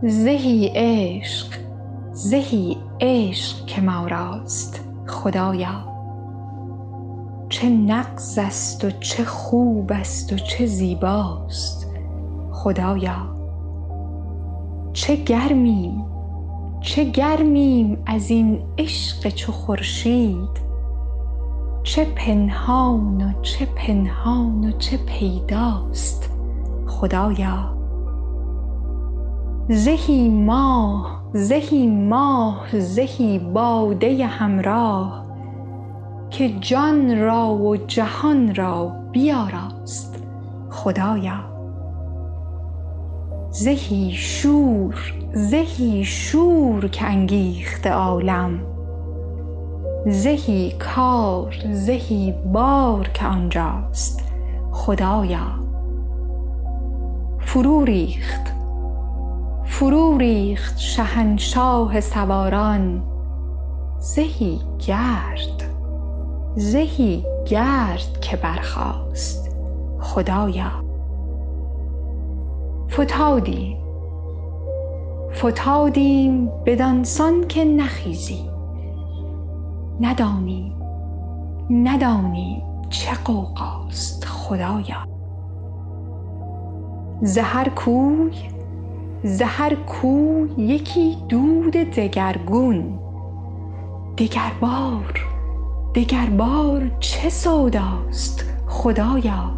زهی عشق زهی عشق که ما راست خدایا. چه نغز است و چه خوب است و چه زیباست خدایا. چه گرمیم از این عشق چو خورشید، چه پنهان و چه پنهان و چه پیداست خدایا. زهی ماه زهی ماه زهی باده همراه، که جان را و جهان را بیاراست خدایا. زهی شور که انگیخته عالم، زهی کار زهی بار که آنجاست خدایا. فرو ریخت شهنشاه سواران، زهی گرد که برخاست خدایا. فتادیم بدانسان که نخیزیم، ندانیم چه غوغاست خدایا. ز هر کوی یکی دود دگرگون، دگربار چه سوداست خدایا.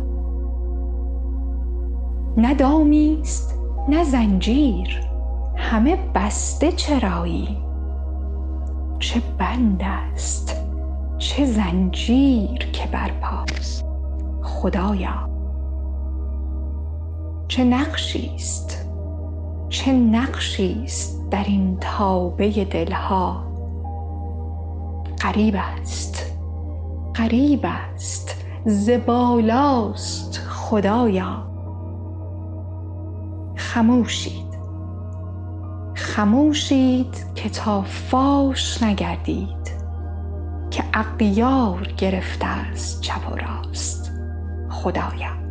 نه دامیست نه زنجیر، همه بسته چرایی، چه بند است چه زنجیر که برپاست خدایا. چه نقشیست در این تابه دلها، غریب است ز بالاست خدایا. خموشید که تا فاش نگردید، که اغیار گرفته است چپ و راست خدایا.